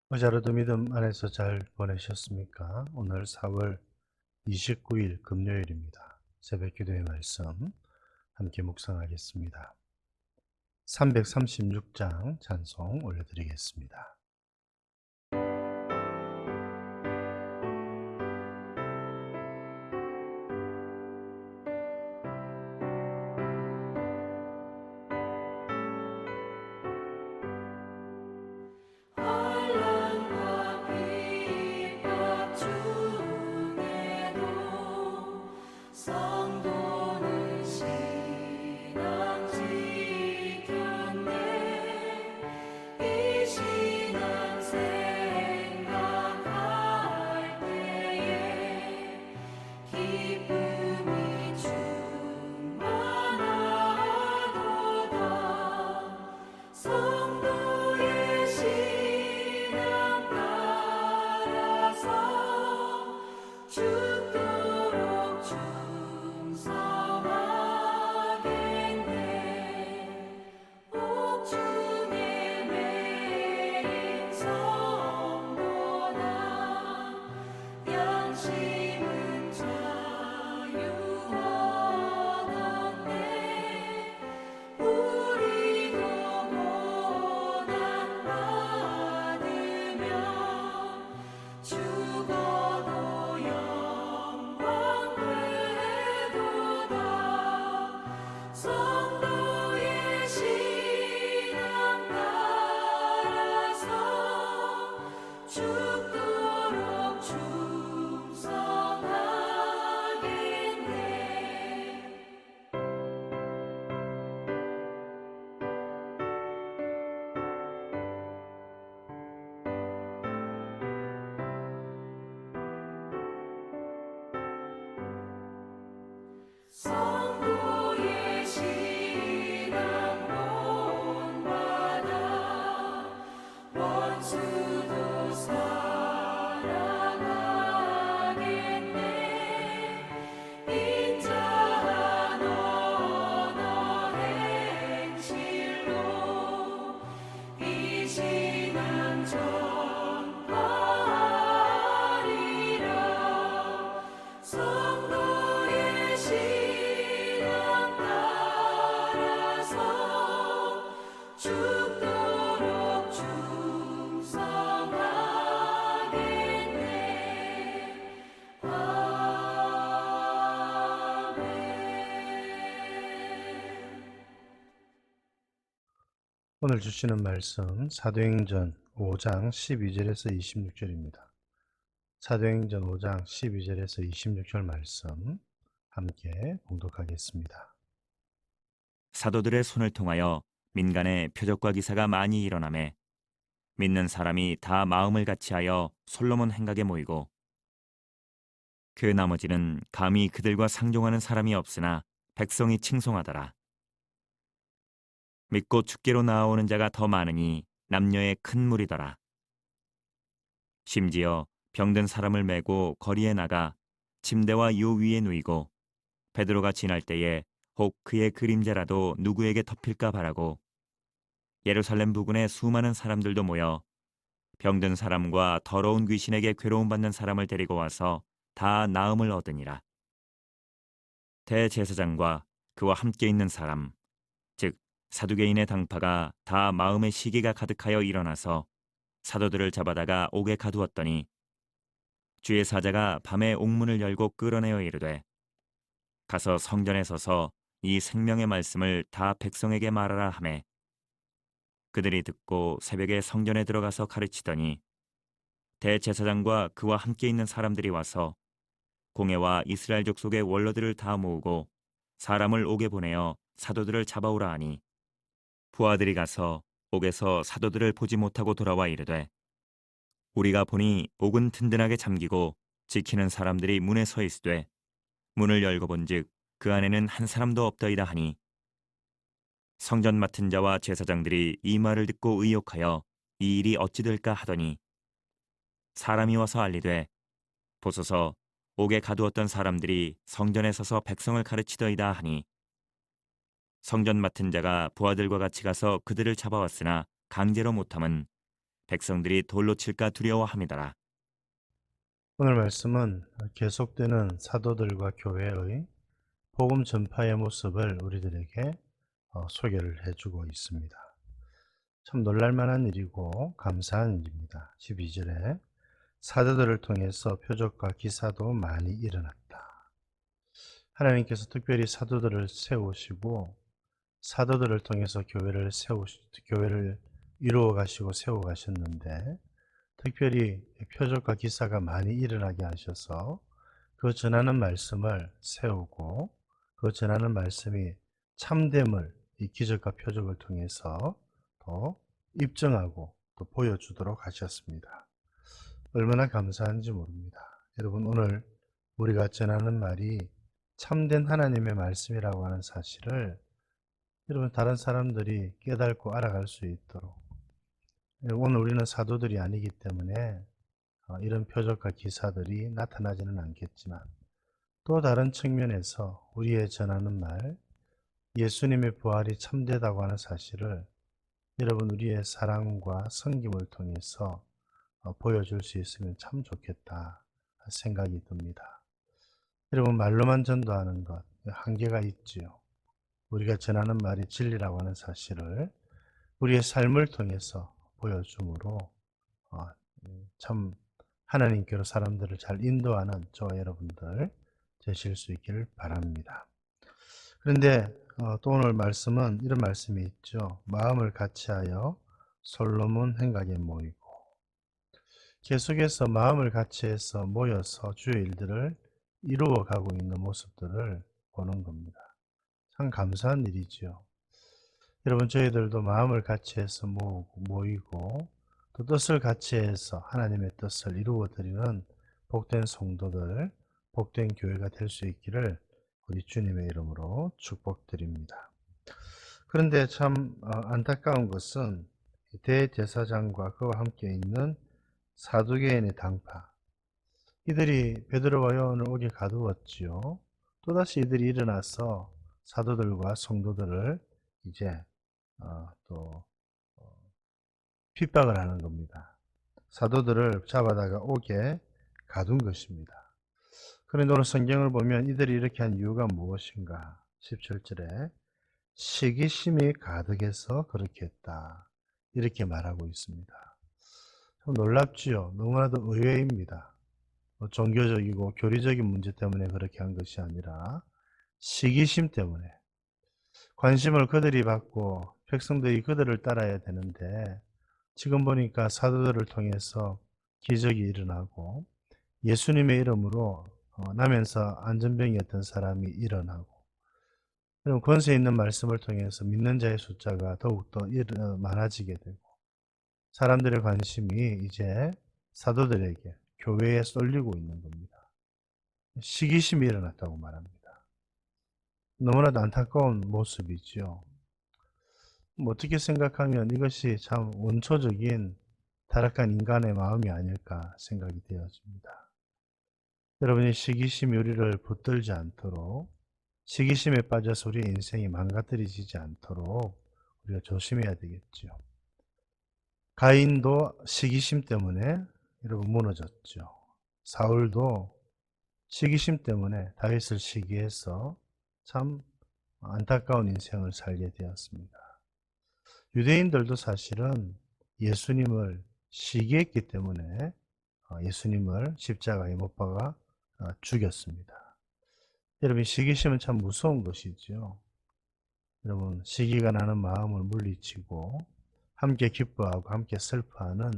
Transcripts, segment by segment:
어제 하루도 믿음 안에서 잘 보내셨습니까? 오늘 4월 29일 금요일입니다. 새벽 기도의 말씀 함께 묵상하겠습니다. 336장 찬송 올려드리겠습니다. 환난과 핍박 중에도 성도는 신앙 지켰네. 이 신앙 생각할 때에 기쁨이 충만하도다. 성도의 신앙 따라서 죽도록 충성하겠네. 옥중에 매인 성도나 양심은 자유하던데 우리도 고난받으며 죽어도 영광 되도다. 성도의 신앙 따라서 죽도록 충성하겠네. 성도의 신앙 본받아 원수도 사랑하겠네. 인자한 언어 행실로 이 신앙 전파하리라. 성도의 신앙 따라서 죽도록 충성하겠네. 아멘. 오늘 주시는 말씀 사도행전 5장 12절에서 26절입니다. 사도행전 5장 12절에서 26절 말씀 함께 봉독하겠습니다. 사도들의 손을 통하여 민간에 표적과 기사가 많이 일어나매 믿는 사람이 다 마음을 같이하여 솔로몬 행각에 모이고 그 나머지는 감히 그들과 상종하는 사람이 없으나 백성이 칭송하더라. 믿고 죽게로 나아오는 자가 더 많으니 남녀의 큰 무리더라. 심지어 병든 사람을 메고 거리에 나가 침대와 요 위에 누이고 베드로가 지날 때에 혹 그의 그림자라도 누구에게 덮일까 바라고 예루살렘 부근에 수많은 사람들도 모여 병든 사람과 더러운 귀신에게 괴로움받는 사람을 데리고 와서 다 나음을 얻으니라. 대제사장과 그와 함께 있는 사람, 즉 사두개인의 당파가 다 마음의 시기가 가득하여 일어나서 사도들을 잡아다가 옥에 가두었더니 주의 사자가 밤에 옥문을 열고 끌어내어 이르되 가서 성전에 서서 이 생명의 말씀을 다 백성에게 말하라 하매 그들이 듣고 새벽에 성전에 들어가서 가르치더니 대제사장과 그와 함께 있는 사람들이 와서 공회와 이스라엘 족속의 원로들을 다 모으고 사람을 옥에 보내어 사도들을 잡아오라 하니 부하들이 가서 옥에서 사도들을 보지 못하고 돌아와 이르되 우리가 보니 옥은 든든하게 잠기고 지키는 사람들이 문에 서 있으되 문을 열고 본즉 그 안에는 한 사람도 없더이다 하니 성전 맡은 자와 제사장들이 이 말을 듣고 의욕하여 이 일이 어찌 될까 하더니 사람이 와서 알리되 보소서 옥에 가두었던 사람들이 성전에 서서 백성을 가르치더이다 하니 성전 맡은 자가 부하들과 같이 가서 그들을 잡아왔으나 강제로 못함은 백성들이 돌로 칠까 두려워함이더라. 오늘 말씀은 계속되는 사도들과 교회의 복음 전파의 모습을 우리들에게 소개를 해주고 있습니다. 참 놀랄만한 일이고 감사한 일입니다. 12절에 사도들을 통해서 표적과 기사도 많이 일어났다. 하나님께서 특별히 사도들을 세우시고 사도들을 통해서 교회를 이루어 가시고 세워 가셨는데, 특별히 표적과 기사가 많이 일어나게 하셔서 그 전하는 말씀을 세우고 그 전하는 말씀이 참됨을 이 기적과 표적을 통해서 또 입증하고 또 보여주도록 하셨습니다. 얼마나 감사한지 모릅니다. 여러분, 오늘 우리가 전하는 말이 참된 하나님의 말씀이라고 하는 사실을 여러분, 다른 사람들이 깨닫고 알아갈 수 있도록, 오늘 우리는 사도들이 아니기 때문에 이런 표적과 기사들이 나타나지는 않겠지만, 또 다른 측면에서 우리의 전하는 말, 예수님의 부활이 참되다고 하는 사실을 여러분, 우리의 사랑과 섬김을 통해서 보여줄 수 있으면 참 좋겠다 생각이 듭니다. 여러분, 말로만 전도하는 것 한계가 있지요. 우리가 전하는 말이 진리라고 하는 사실을 우리의 삶을 통해서 보여줌으로 참 하나님께로 사람들을 잘 인도하는 저와 여러분들 되실 수 있기를 바랍니다. 그런데 또 오늘 말씀은 이런 말씀이 있죠. 마음을 같이하여 솔로몬 행각에 모이고, 계속해서 마음을 같이해서 모여서 주의 일들을 이루어가고 있는 모습들을 보는 겁니다. 참 감사한 일이죠. 여러분, 저희들도 마음을 같이해서 모이고 또 뜻을 같이해서 하나님의 뜻을 이루어드리는 복된 성도들, 복된 교회가 될 수 있기를 우리 주님의 이름으로 축복드립니다. 그런데 참 안타까운 것은 대제사장과 그와 함께 있는 사두개인의 당파, 이들이 베드로와 요한을 옥에 가두었지요. 또다시 이들이 일어나서 사도들과 성도들을 이제 또 핍박을 하는 겁니다. 사도들을 잡아다가 옥에 가둔 것입니다. 그런데 오늘 성경을 보면 이들이 이렇게 한 이유가 무엇인가? 17절에 시기심이 가득해서 그렇게 했다, 이렇게 말하고 있습니다. 참 놀랍지요. 너무나도 의외입니다. 종교적이고 교리적인 문제 때문에 그렇게 한 것이 아니라 시기심 때문에, 관심을 그들이 받고 백성들이 그들을 따라야 되는데, 지금 보니까 사도들을 통해서 기적이 일어나고 예수님의 이름으로 나면서 안전병이었던 사람이 일어나고, 그럼 권세 있는 말씀을 통해서 믿는 자의 숫자가 더욱더 많아지게 되고, 사람들의 관심이 이제 사도들에게, 교회에 쏠리고 있는 겁니다. 시기심이 일어났다고 말합니다. 너무나도 안타까운 모습이죠. 어떻게 생각하면 이것이 참 원초적인 타락한 인간의 마음이 아닐까 생각이 되어집니다. 여러분이 시기심이 우리를 붙들지 않도록, 시기심에 빠져서 우리의 인생이 망가뜨려지지 않도록 우리가 조심해야 되겠죠. 가인도 시기심 때문에 여러분 무너졌죠. 사울도 시기심 때문에 다윗을 시기해서 참 안타까운 인생을 살게 되었습니다. 유대인들도 사실은 예수님을 시기했기 때문에 예수님을 십자가에 못 박아 죽였습니다. 여러분, 시기심은 참 무서운 것이죠. 여러분, 시기가 나는 마음을 물리치고 함께 기뻐하고 함께 슬퍼하는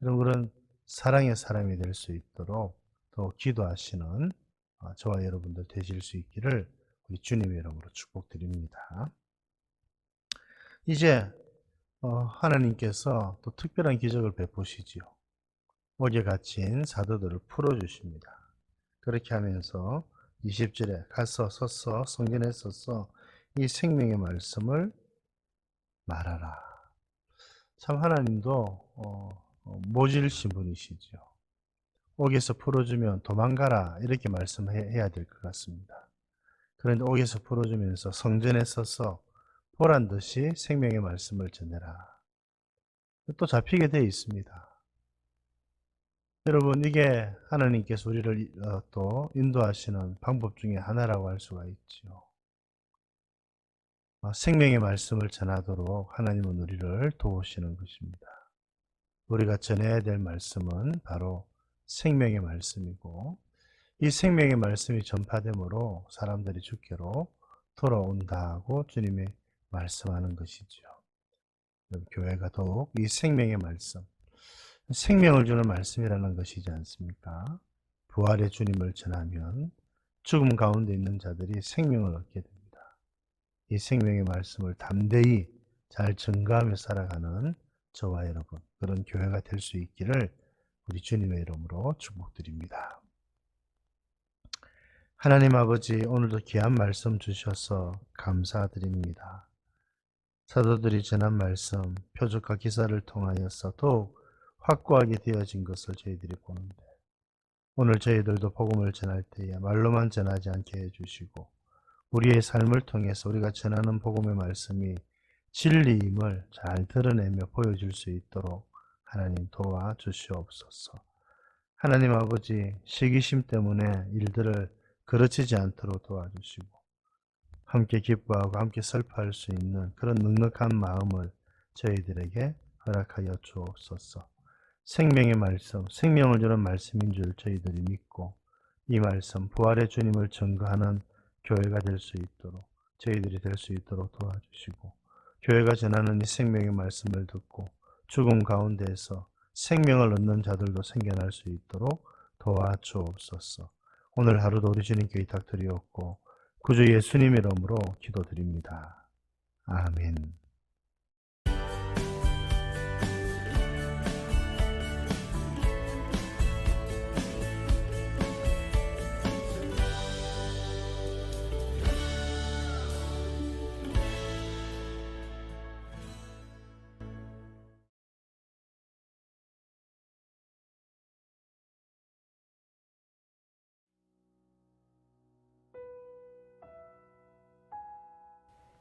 그런 사랑의 사람이 될 수 있도록 또 기도하시는 저와 여러분들 되실 수 있기를 우리 주님의 이름으로 축복드립니다. 이제 하나님께서 또 특별한 기적을 베푸시지요. 옥에 갇힌 사도들을 풀어주십니다. 그렇게 하면서 20절에 가서 서서 성전에 서서 이 생명의 말씀을 말하라. 참 하나님도 모질신 분이시죠. 옥에서 풀어주면 도망가라, 이렇게 말씀해야 될 것 같습니다. 그런데 옥에서 풀어주면서 성전에 서서 보란 듯이 생명의 말씀을 전해라. 또 잡히게 되어 있습니다. 여러분, 이게 하나님께서 우리를 또 인도하시는 방법 중에 하나라고 할 수가 있죠. 생명의 말씀을 전하도록 하나님은 우리를 도우시는 것입니다. 우리가 전해야 될 말씀은 바로 생명의 말씀이고, 이 생명의 말씀이 전파됨으로 사람들이 주께로 돌아온다고 주님이 말씀하는 것이죠. 교회가 더욱 이 생명의 말씀, 생명을 주는 말씀이라는 것이지 않습니까? 부활의 주님을 전하면 죽음 가운데 있는 자들이 생명을 얻게 됩니다. 이 생명의 말씀을 담대히 잘 증거하며 살아가는 저와 여러분, 그런 교회가 될 수 있기를 우리 주님의 이름으로 축복드립니다. 하나님 아버지, 오늘도 귀한 말씀 주셔서 감사드립니다. 사도들이 전한 말씀, 표적과 기사를 통하여서 더욱 확고하게 되어진 것을 저희들이 보는데, 오늘 저희들도 복음을 전할 때에 말로만 전하지 않게 해주시고, 우리의 삶을 통해서 우리가 전하는 복음의 말씀이 진리임을 잘 드러내며 보여줄 수 있도록 하나님 도와주시옵소서. 하나님 아버지, 시기심 때문에 일들을 그르치지 않도록 도와주시고, 함께 기뻐하고 함께 슬퍼할 수 있는 그런 넉넉한 마음을 저희들에게 허락하여 주옵소서. 생명의 말씀, 생명을 주는 말씀인 줄 저희들이 믿고, 이 말씀, 부활의 주님을 증거하는 교회가 될 수 있도록, 저희들이 될 수 있도록 도와주시고, 교회가 전하는 이 생명의 말씀을 듣고 죽음 가운데에서 생명을 얻는 자들도 생겨날 수 있도록 도와주옵소서. 오늘 하루도 우리 주님께 의탁드리옵고 구주 예수님 이름으로 기도드립니다. 아멘.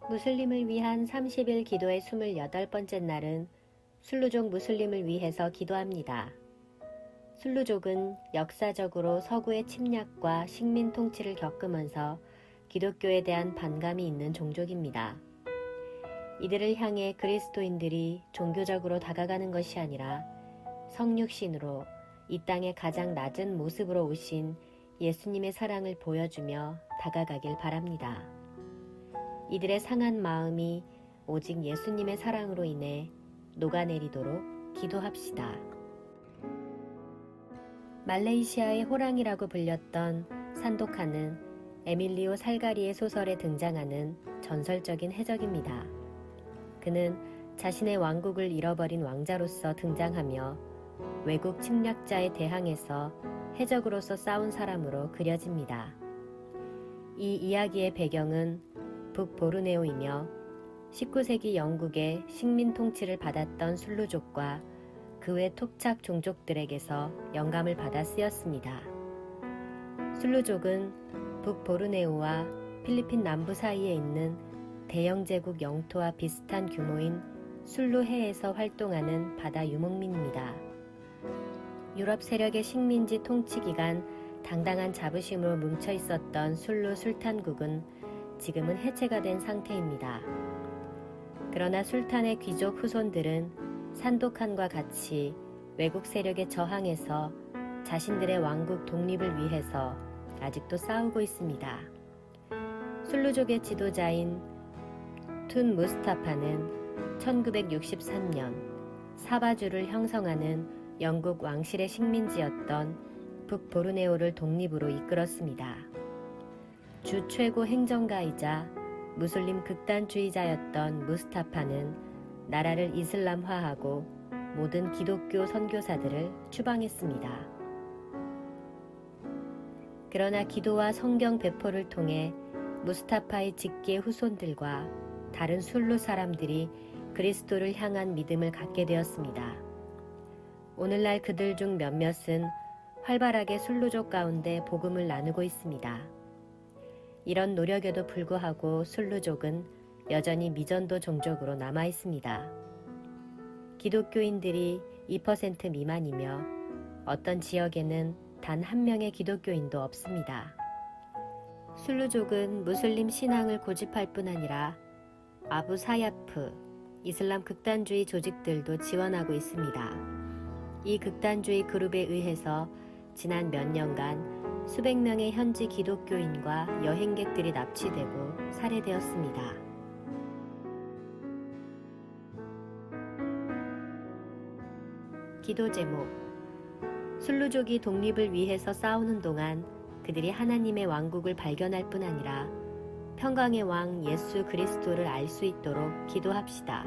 무슬림을 위한 30일 기도의 28번째 날은 술루족 무슬림을 위해서 기도합니다. 술루족은 역사적으로 서구의 침략과 식민 통치를 겪으면서 기독교에 대한 반감이 있는 종족입니다. 이들을 향해 그리스도인들이 종교적으로 다가가는 것이 아니라 성육신으로 이 땅의 가장 낮은 모습으로 오신 예수님의 사랑을 보여주며 다가가길 바랍니다. 이들의 상한 마음이 오직 예수님의 사랑으로 인해 녹아내리도록 기도합시다. 말레이시아의 호랑이라고 불렸던 산도카는 에밀리오 살가리의 소설에 등장하는 전설적인 해적입니다. 그는 자신의 왕국을 잃어버린 왕자로서 등장하며 외국 침략자에 대항해서 해적으로서 싸운 사람으로 그려집니다. 이 이야기의 배경은 북보르네오이며 19세기 영국의 식민 통치를 받았던 술루족과 그 외 토착 종족들에게서 영감을 받아 쓰였습니다. 술루족은 북보르네오와 필리핀 남부 사이에 있는 대영 제국 영토와 비슷한 규모인 술루해에서 활동하는 바다 유목민입니다. 유럽 세력의 식민지 통치 기간 당당한 자부심으로 뭉쳐 있었던 술루 술탄국은 지금은 해체가 된 상태입니다. 그러나 술탄의 귀족 후손들은 산도칸과 같이 외국 세력에 저항해서 자신들의 왕국 독립을 위해서 아직도 싸우고 있습니다. 술루족의 지도자인 툰 무스타파는 1963년 사바주를 형성하는 영국 왕실의 식민지였던 북보르네오를 독립으로 이끌었습니다. 주 최고 행정가이자 무슬림 극단주의자였던 무스타파는 나라를 이슬람화하고 모든 기독교 선교사들을 추방했습니다. 그러나 기도와 성경 배포를 통해 무스타파의 직계 후손들과 다른 술루 사람들이 그리스도를 향한 믿음을 갖게 되었습니다. 오늘날 그들 중 몇몇은 활발하게 술루족 가운데 복음을 나누고 있습니다. 이런 노력에도 불구하고 술루족은 여전히 미전도 종족으로 남아 있습니다. 기독교인들이 2% 미만이며 어떤 지역에는 단 한 명의 기독교인도 없습니다. 술루족은 무슬림 신앙을 고집할 뿐 아니라 아부 사야프, 이슬람 극단주의 조직들도 지원하고 있습니다. 이 극단주의 그룹에 의해서 지난 몇 년간 수백 명의 현지 기독교인과 여행객들이 납치되고 살해되었습니다. 기도 제목. 술루족이 독립을 위해서 싸우는 동안 그들이 하나님의 왕국을 발견할 뿐 아니라 평강의 왕 예수 그리스도를 알 수 있도록 기도합시다.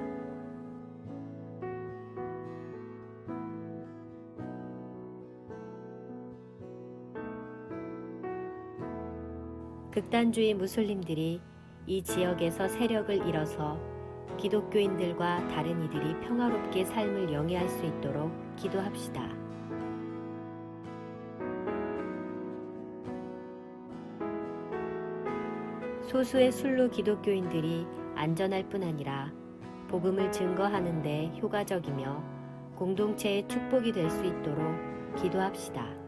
극단주의 무슬림들이 이 지역에서 세력을 잃어서 기독교인들과 다른 이들이 평화롭게 삶을 영위할 수 있도록 기도합시다. 소수의 순루 기독교인들이 안전할 뿐 아니라 복음을 증거하는 데 효과적이며 공동체의 축복이 될 수 있도록 기도합시다.